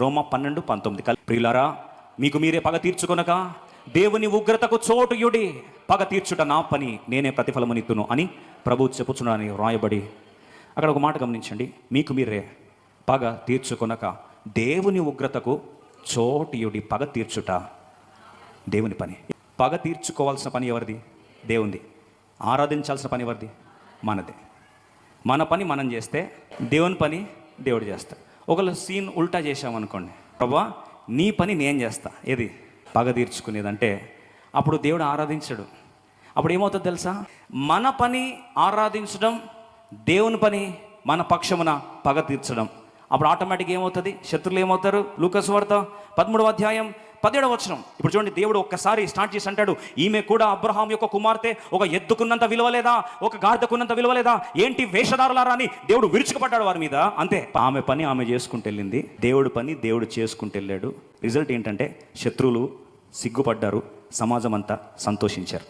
రోమా 12:19 ప్రియులారా, మీకు మీరే పగ తీర్చుకొనక దేవుని ఉగ్రతకు చోటుయుడి, పగ తీర్చుట నా పని, నేనే ప్రతిఫలమునిత్తును అని ప్రభువు చెప్పుచున్నాడని వ్రాయబడి. అక్కడ ఒక మాట గమనించండి, మీకు మీరే పగ తీర్చుకొనక దేవుని ఉగ్రతకు చోటుయుడి. పగ తీర్చుట దేవుని పని. పగ తీర్చుకోవాల్సిన పని ఎవరిది? దేవునిది. ఆరాధించాల్సిన పని ఎవరిది? మనది. మన పని మనం చేస్తే దేవుని పని దేవుడు చేస్తా. ఒకవేళ సీన్ ఉల్టా చేసామనుకోండి, ప్రభువా నీ పని నేను చేస్తా, ఏది పగ తీర్చుకునేదంటే, అప్పుడు దేవుడు ఆరాధించడు. అప్పుడు ఏమవుతుంది తెలుసా? మన పని ఆరాధించడం, దేవుని పని మన పక్షమున పగ తీర్చడం. అప్పుడు ఆటోమేటిక్గా ఏమవుతుంది? శత్రులు ఏమవుతారు? లూకాసు వార్త 13:17. ఇప్పుడు చూడండి, దేవుడు ఒక్కసారి స్టార్ట్ చేసి అంటాడు, ఈమె కూడా అబ్రహాం యొక్క కుమార్తె, ఒక ఎద్దుకున్నంత విలువలేదా, ఒక గాడిదకున్నంత విలువలేదా, ఏంటి వేషధారులారా అని దేవుడు విరుచుకుపడ్డాడు వారి మీద. అంతే, ఆమె పని ఆమె చేసుకుంటూ వెళ్ళింది, దేవుడు పని దేవుడు చేసుకుంటూ వెళ్ళాడు. రిజల్ట్ ఏంటంటే శత్రువులు సిగ్గుపడ్డారు, సమాజం అంతా సంతోషించారు.